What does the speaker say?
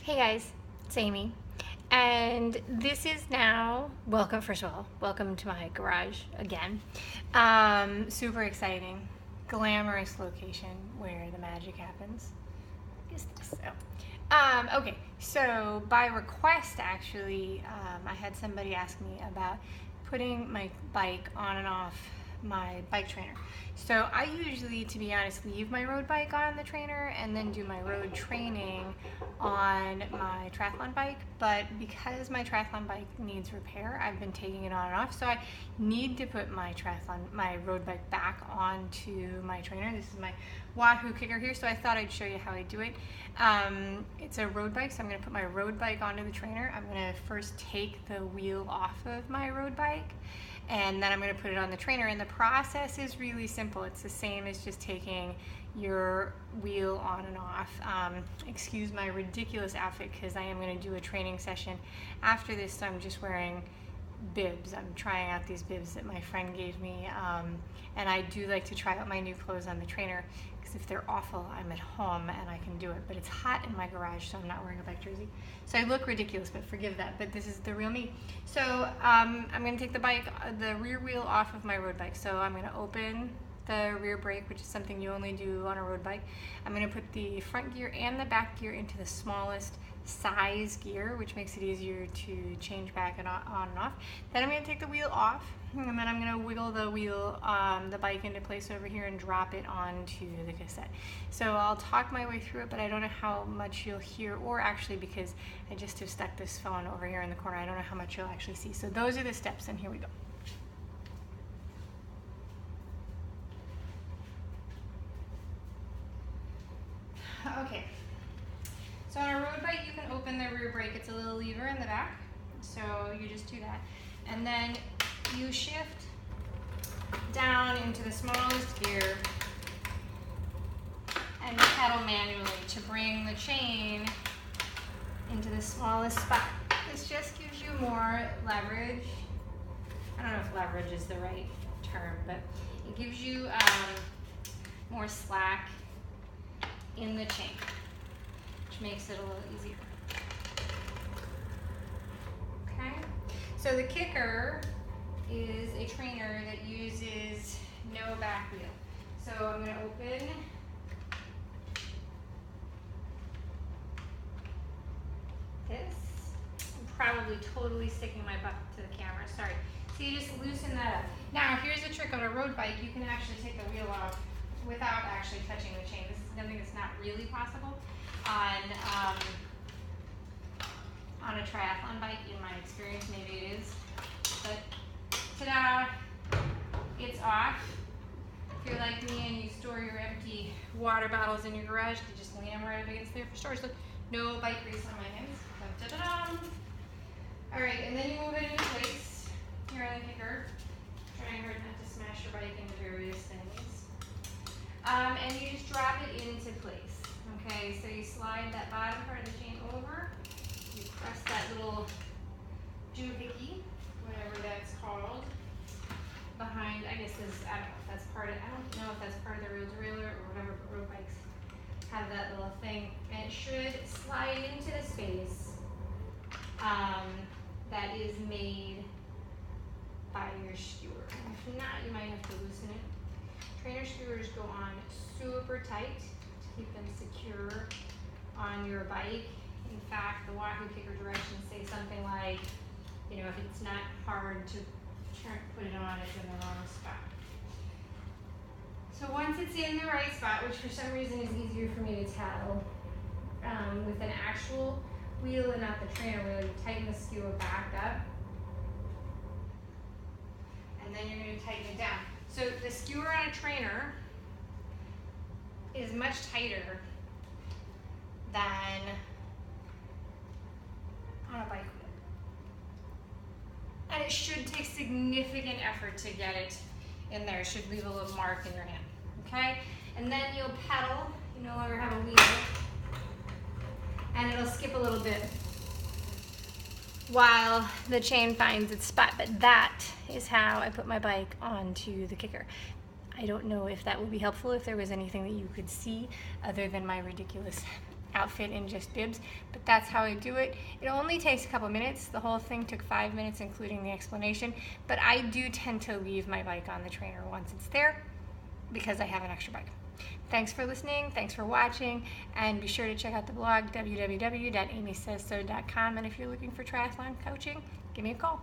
Hey guys, it's Amy, and this is now, welcome, first of all, welcome to my garage again. Super exciting, glamorous location where the magic happens. What is this? Okay, so by request actually, I had somebody ask me about putting my bike on and off my bike trainer. So I usually, to be honest, leave my road bike on the trainer and then do my road training on my triathlon bike, but because my triathlon bike needs repair, I've been taking it on and off, so I need to put my road bike back onto my trainer. This is my Wahoo Kickr here, so I thought I'd show you how I do it. It's a road bike, so I'm going to put my road bike onto the trainer. I'm going to first take the wheel off of my road bike, and then I'm going to put it on the trainer, and the process is really simple. It's the same as just taking your wheel on and off. Excuse my ridiculous outfit because I am going to do a training session after this, so I'm just wearing bibs. I'm trying out these bibs that my friend gave me, and I do like to try out my new clothes on the trainer because if they're awful, I'm at home and I can do it, but it's hot in my garage, so I'm not wearing a bike jersey. So I look ridiculous, but forgive that, but this is the real me. So I'm going to take the rear wheel off of my road bike. So I'm going to open the rear brake, which is something you only do on a road bike. I'm going to put the front gear and the back gear into the smallest size gear, which makes it easier to change back and on and off. Then I'm going to take the wheel off, and then I'm going to wiggle the wheel, the bike into place over here and drop it onto the cassette. So I'll talk my way through it, but I don't know how much you'll hear, or actually because I just have stuck this phone over here in the corner, I don't know how much you'll actually see. So those are the steps, and here we go. Okay, so on a road bike you can open the rear brake. It's a little lever in the back, so you just do that. And then you shift down into the smallest gear and pedal manually to bring the chain into the smallest spot. This just gives you more leverage. I don't know if leverage is the right term, but it gives you more slack in the chain, which makes it a little easier. Okay, so the Kickr is a trainer that uses no back wheel. So I'm going to open this. I'm probably totally sticking my butt to the camera, sorry. So you just loosen that up. Now here's a trick on a road bike. You can actually take the wheel off without actually touching the chain. This is something that's not really possible on a triathlon bike, in my experience. Maybe it is, but ta-da, it's off. If you're like me and you store your empty water bottles in your garage, you just lean them right up against there for storage. So no bike grease on my hands. Da-da-da-da. All right, and then you move it into place here on the Kickr. Trying hard not to smash your bike into various things. And you just drop it into place. Okay, so you slide that bottom part of the chain over, you press that little doohickey, whatever that's called, behind, I guess this, I don't know if that's part of, I don't know if that's part of the road derailleur or whatever, but road bikes have that little thing, and it should slide into the space that is made by your skewer. If not, you might have to loosen it. Trainer skewers go on super tight to keep them secure on your bike. In fact, the Wahoo Kickr directions say something like, you know, if it's not hard to put it on, it's in the wrong spot. So once it's in the right spot, which for some reason is easier for me to tell, with an actual wheel and not the trainer wheel, you tighten the skewer back up, and then you're going to tighten it down. So the skewer on a trainer is much tighter than on a bike wheel. And it should take significant effort to get it in there. It should leave a little mark in your hand, okay? And then you'll pedal, you no longer have a wheel, and it'll skip a little bit while the chain finds its spot. But that is how I put my bike onto the Kickr. I don't know if that would be helpful, if there was anything that you could see other than my ridiculous outfit in just bibs, but that's how I do it. It only takes a couple minutes. The whole thing took 5 minutes, including the explanation, but I do tend to leave my bike on the trainer once it's there because I have an extra bike. Thanks for listening, thanks for watching, and be sure to check out the blog, www.amysaysso.com, and if you're looking for triathlon coaching, give me a call.